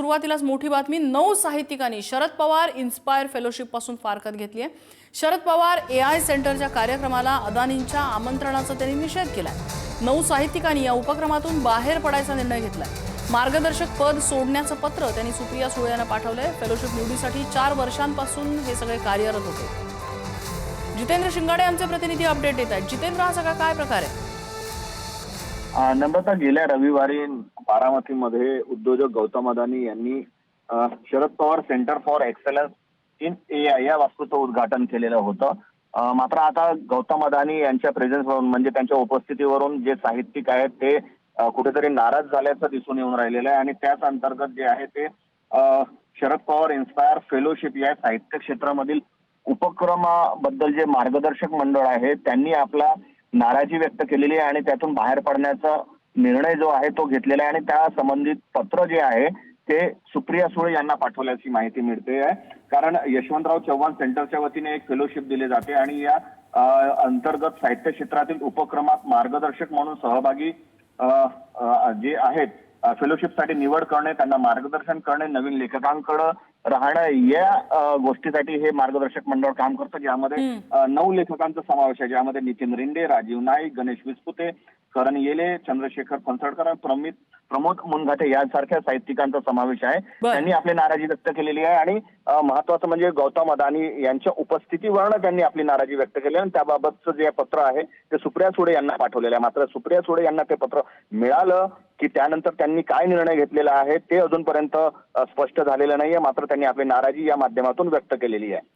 सुरुवातीलाच मोठी बातमी, 9 साहित्यिकांनी शरद पवार इन्स्पायर फेलोशिप पासून फारकत घेतली आहे। शरद पवार AI सेंटरच्या कार्यक्रमाला अदानींच्या आमंत्रणाचा त्यांनी निषेध केलाय। 9 साहित्यिकांनी या उपक्रमातून बाहेर पडायचा निर्णय घेतलाय। मार्गदर्शक पद सोडण्याचं पत्र त्यांनी सुप्रिया सुळे यांना पाठवलंय। फेलोशिप निवडीसाठी 4 वर्षांपासून हे सगळे कार्यरत होते। जितेंद्र शिंगाडे आमचे प्रतिनिधी अपडेट देत आहेत। जितेंद्र, हा सगळा काय प्रकार आहे? नम्रता, गेल्या रविवारी बारामतीमध्ये उद्योजक गौतम अदानी यांनी Sharad Pawar centre for excellence in AI या वास्तूचं उद्घाटन केलेलं होतं। मात्र आता गौतम अदानी यांच्या प्रेझेन्सवरून, म्हणजे त्यांच्या उपस्थितीवरून जे साहित्यिक आहेत ते कुठेतरी नाराज झाल्याचं दिसून येऊन राहिलेलं आहे। आणि त्याच अंतर्गत जे आहे ते शरद पवार इन्स्पायर फेलोशिप या साहित्य क्षेत्रामधील उपक्रमाबद्दल जे मार्गदर्शक मंडळ आहे त्यांनी आपला नाराजी व्यक्त केलेली आहे आणि त्यातून बाहेर पडण्याचा निर्णय जो आहे तो घेतलेला आहे। आणि त्या संबंधित पत्र जे आहे ते सुप्रिया सुळे यांना पाठवल्याची माहिती मिळते आहे। कारण यशवंतराव चव्हाण सेंटरच्या वतीने एक फेलोशिप दिली जाते आणि या अंतर्गत साहित्य क्षेत्रातील उपक्रमात मार्गदर्शक म्हणून सहभागी जे आहेत फेलोशिपसाठी निवड करणे, त्यांना मार्गदर्शन करणे, नवीन लेखकांकडे राहणं, या गोष्टीसाठी हे मार्गदर्शक मंडळ काम करतं, ज्यामध्ये 9 लेखकांचा समावेश आहे, ज्यामध्ये नितीन रिंडे, राजीव नाईक, गणेश विस्पुते, करण येले, चंद्रशेखर फणसळकर, प्रमोद मुनघाटे यांसारख्या साहित्यिकांचा समावेश आहे। त्यांनी आपली नाराजी व्यक्त केलेली आहे आणि महत्वाचं म्हणजे गौतम अदानी यांच्या उपस्थितीवरून त्यांनी आपली नाराजी व्यक्त केली आणि त्याबाबतचं जे पत्र आहे ते सुप्रिया सुळे यांना पाठवलेलं आहे। मात्र सुप्रिया सुळे यांना ते पत्र मिळालं की त्यानंतर त्यांनी काय निर्णय घेतलेला आहे ते अजूनपर्यंत स्पष्ट झालेलं नाहीये। मात्र त्यांनी आपली नाराजी या माध्यमातून व्यक्त केलेली आहे।